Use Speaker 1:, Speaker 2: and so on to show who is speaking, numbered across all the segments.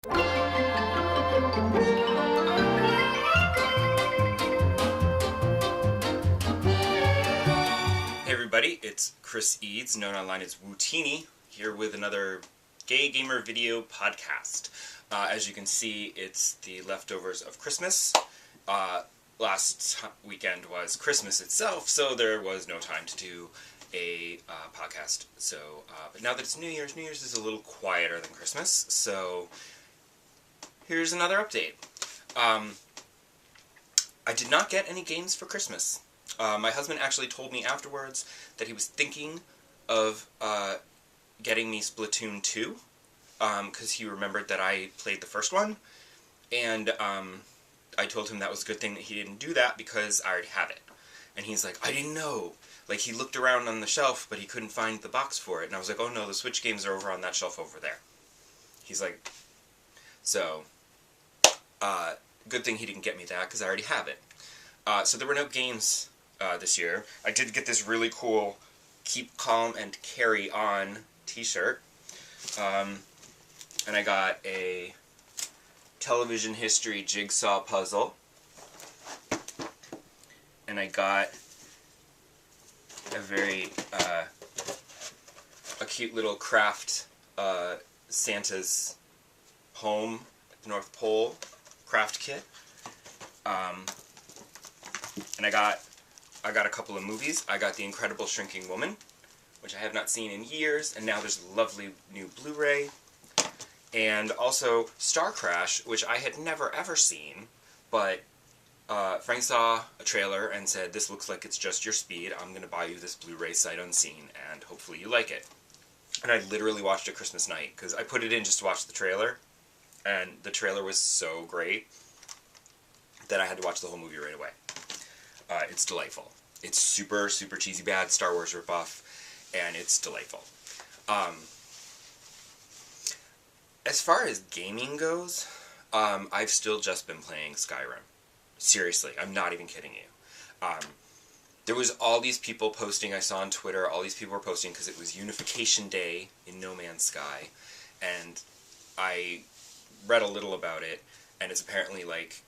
Speaker 1: Hey everybody, it's Chris Eads, known online as Wootini, here with another Gay Gamer video podcast. As you can see, it's the leftovers of Christmas. Last weekend was Christmas itself, so there was no time to do a podcast. But now that it's New Year's is a little quieter than Christmas, so here's another update. I did not get any games for Christmas. My husband actually told me afterwards that he was thinking of getting me Splatoon 2, because he remembered that I played the first one, and I told him that was a good thing that he didn't do that because I already have it. And he's like, I didn't know. Like, he looked around on the shelf, but he couldn't find the box for it. And I was like, oh no, the Switch games are over on that shelf over there. He's like, so, good thing he didn't get me that, because I already have it. So there were no games this year. I did get this really cool Keep Calm and Carry On t-shirt. And I got a television history jigsaw puzzle. And I got a very, a cute little craft, Santa's home at the North Pole craft kit. And I got a couple of movies. I got The Incredible Shrinking Woman, which I have not seen in years, and now there's a lovely new Blu-ray. And also Star Crash, which I had never ever seen, but Frank saw a trailer and said, this looks like it's just your speed, I'm going to buy you this Blu-ray sight unseen, and hopefully you like it. And I literally watched it Christmas night, because I put it in just to watch the trailer, and the trailer was so great that I had to watch the whole movie right away. It's delightful. It's super, super cheesy bad Star Wars ripoff, and it's delightful. As far as gaming goes, I've still just been playing Skyrim. Seriously, I'm not even kidding you. There was all these people posting, I saw on Twitter, all these people were posting because it was Unification Day in No Man's Sky, and I read a little about it, and it's apparently like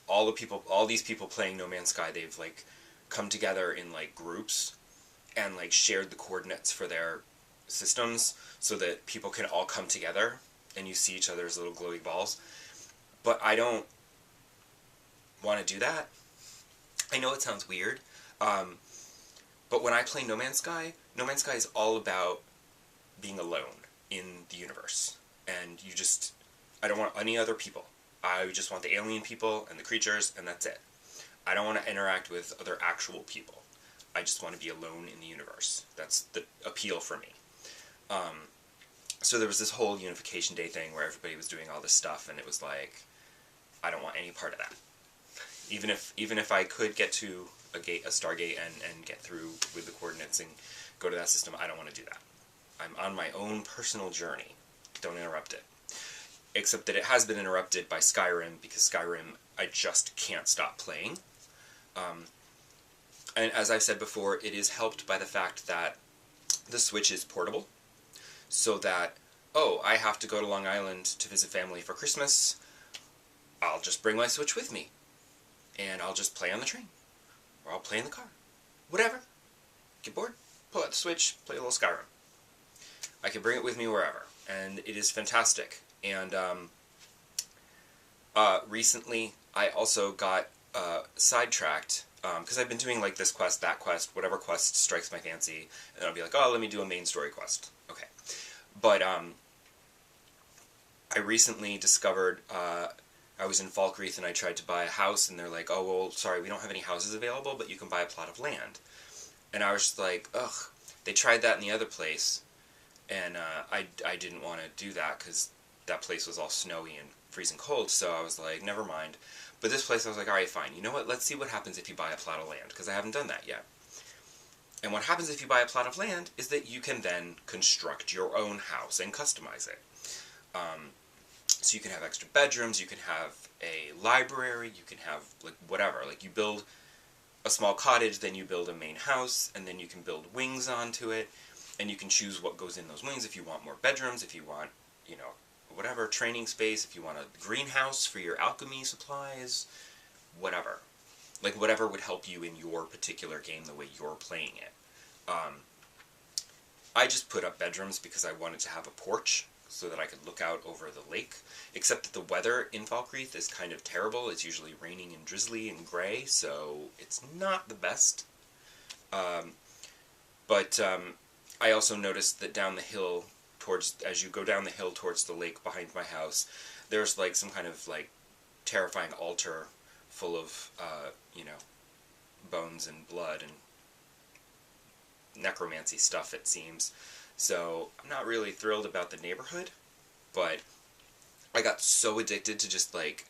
Speaker 1: all these people playing No Man's Sky, they've like come together in like groups and like shared the coordinates for their systems so that people can all come together and you see each other as little glowy balls. But I don't want to do that. I know it sounds weird, but when I play No Man's Sky is all about being alone in the universe, and I don't want any other people. I just want the alien people and the creatures, and that's it. I don't want to interact with other actual people. I just want to be alone in the universe. That's the appeal for me. So there was this whole Unification Day thing where everybody was doing all this stuff, and it was like, I don't want any part of that. Even if I could get to a Stargate and get through with the coordinates and go to that system, I don't want to do that. I'm on my own personal journey. Don't interrupt it. Except that it has been interrupted by Skyrim, because Skyrim I just can't stop playing. And as I've said before, it is helped by the fact that the Switch is portable, so that, oh, I have to go to Long Island to visit family for Christmas, I'll just bring my Switch with me, and I'll just play on the train, or I'll play in the car, whatever. Get bored, pull out the Switch, play a little Skyrim. I can bring it with me wherever, and it is fantastic. And recently I also got sidetracked, because I've been doing like this quest, that quest, whatever quest strikes my fancy, and then I'll be like, oh, let me do a main story quest. Okay. But I recently discovered, I was in Falkreath and I tried to buy a house, and they're like, oh, well, sorry, we don't have any houses available, but you can buy a plot of land. And I was just like, ugh, they tried that in the other place, and I didn't want to do that, because that place was all snowy and freezing cold, so I was like, never mind. But this place, I was like, alright, fine, you know what, let's see what happens if you buy a plot of land, because I haven't done that yet. And what happens if you buy a plot of land is that you can then construct your own house and customize it. So you can have extra bedrooms, you can have a library, you can have, like, whatever. Like, you build a small cottage, then you build a main house, and then you can build wings onto it, and you can choose what goes in those wings, if you want more bedrooms, if you want, you know, whatever, training space, if you want a greenhouse for your alchemy supplies, whatever. Like, whatever would help you in your particular game the way you're playing it. I just put up bedrooms because I wanted to have a porch so that I could look out over the lake, except that the weather in Falkreath is kind of terrible. It's usually raining and drizzly and gray, so it's not the best. But I also noticed that down the hill, as you go down the hill towards the lake behind my house, there's like some kind of like terrifying altar full of, bones and blood and necromancy stuff, it seems. So I'm not really thrilled about the neighborhood, but I got so addicted to just like,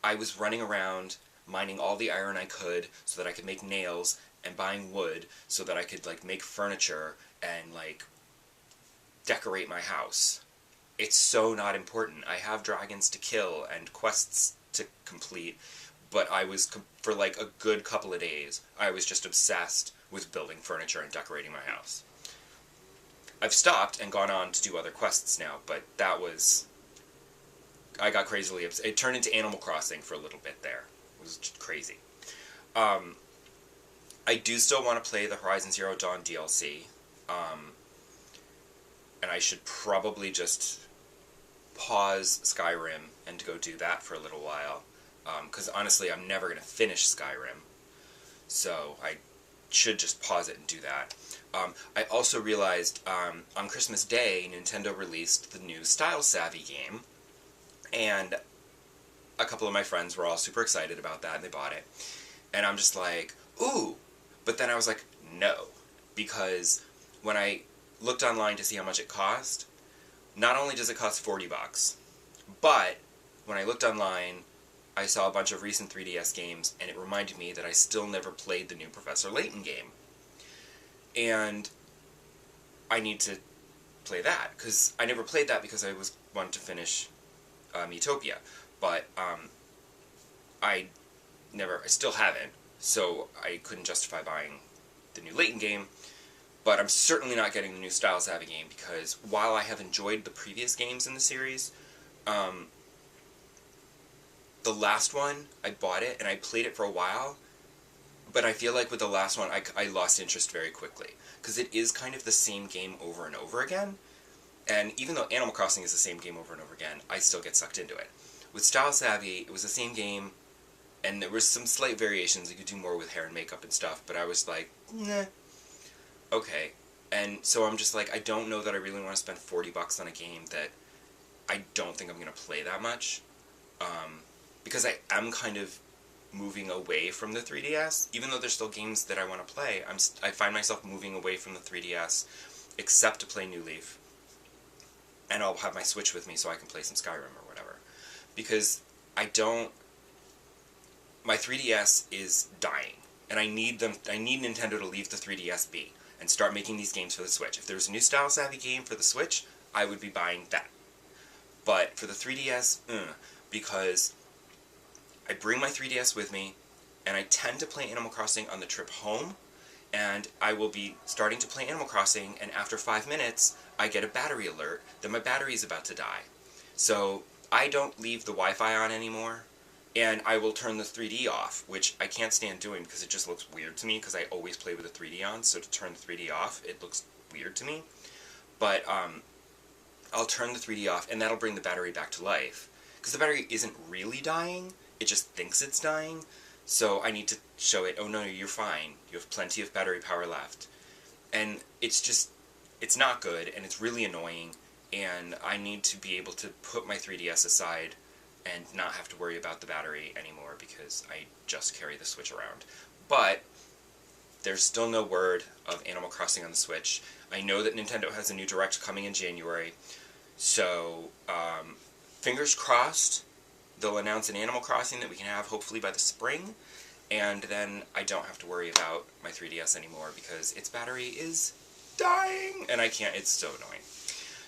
Speaker 1: I was running around mining all the iron I could so that I could make nails, and buying wood so that I could like make furniture and like decorate my house. It's so not important. I have dragons to kill and quests to complete, but I was, for like a good couple of days, I was just obsessed with building furniture and decorating my house. I've stopped and gone on to do other quests now, but that was... I got crazily obsessed. It turned into Animal Crossing for a little bit there. It was just crazy. I do still want to play the Horizon Zero Dawn DLC, and I should probably just pause Skyrim and go do that for a little while, because honestly I'm never going to finish Skyrim, so I should just pause it and do that. I also realized on Christmas Day Nintendo released the new Style Savvy game, and a couple of my friends were all super excited about that and they bought it, and I'm just like, ooh. But then I was like, no, because when I looked online to see how much it cost, not only does it cost $40, but when I looked online, I saw a bunch of recent 3DS games, and it reminded me that I still never played the new Professor Layton game. And I need to play that, because I never played that because I wanted to finish Miitopia, but I still haven't. So I couldn't justify buying the new Layton game, but I'm certainly not getting the new Style Savvy game, because while I have enjoyed the previous games in the series, the last one, I bought it and I played it for a while, but I feel like with the last one I lost interest very quickly, because it is kind of the same game over and over again, and even though Animal Crossing is the same game over and over again, I still get sucked into it. With Style Savvy, it was the same game, and there was some slight variations. You could do more with hair and makeup and stuff, but I was like, nah, okay. And so I'm just like, I don't know that I really want to spend $40 on a game that I don't think I'm going to play that much, because I am kind of moving away from the 3DS. Even though there's still games that I want to play, I find myself moving away from the 3DS, except to play New Leaf, and I'll have my Switch with me so I can play some Skyrim or whatever, because my 3DS is dying, and I need Nintendo to leave the 3DS be and start making these games for the Switch. If there was a new Style Savvy game for the Switch, I would be buying that. But for the 3DS, because I bring my 3DS with me, and I tend to play Animal Crossing on the trip home, and I will be starting to play Animal Crossing, and after 5 minutes, I get a battery alert that my battery is about to die. So I don't leave the Wi-Fi on anymore, and I will turn the 3D off, which I can't stand doing because it just looks weird to me, because I always play with the 3D on, so to turn the 3D off, it looks weird to me. But I'll turn the 3D off, and that'll bring the battery back to life, because the battery isn't really dying, it just thinks it's dying, so I need to show it, oh no, you're fine, you have plenty of battery power left. And it's not good, and it's really annoying, and I need to be able to put my 3DS aside and not have to worry about the battery anymore, because I just carry the Switch around. But there's still no word of Animal Crossing on the Switch. I know that Nintendo has a new Direct coming in January, so fingers crossed they'll announce an Animal Crossing that we can have hopefully by the spring, and then I don't have to worry about my 3DS anymore, because its battery is dying, and it's so annoying.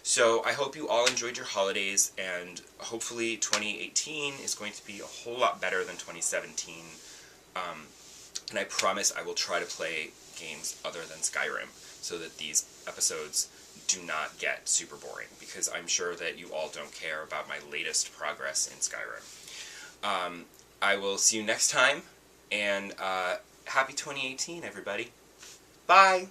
Speaker 1: So I hope you all enjoyed your holidays, and hopefully 2018 is going to be a whole lot better than 2017. And I promise I will try to play games other than Skyrim, so that these episodes do not get super boring, because I'm sure that you all don't care about my latest progress in Skyrim. I will see you next time, and happy 2018, everybody. Bye!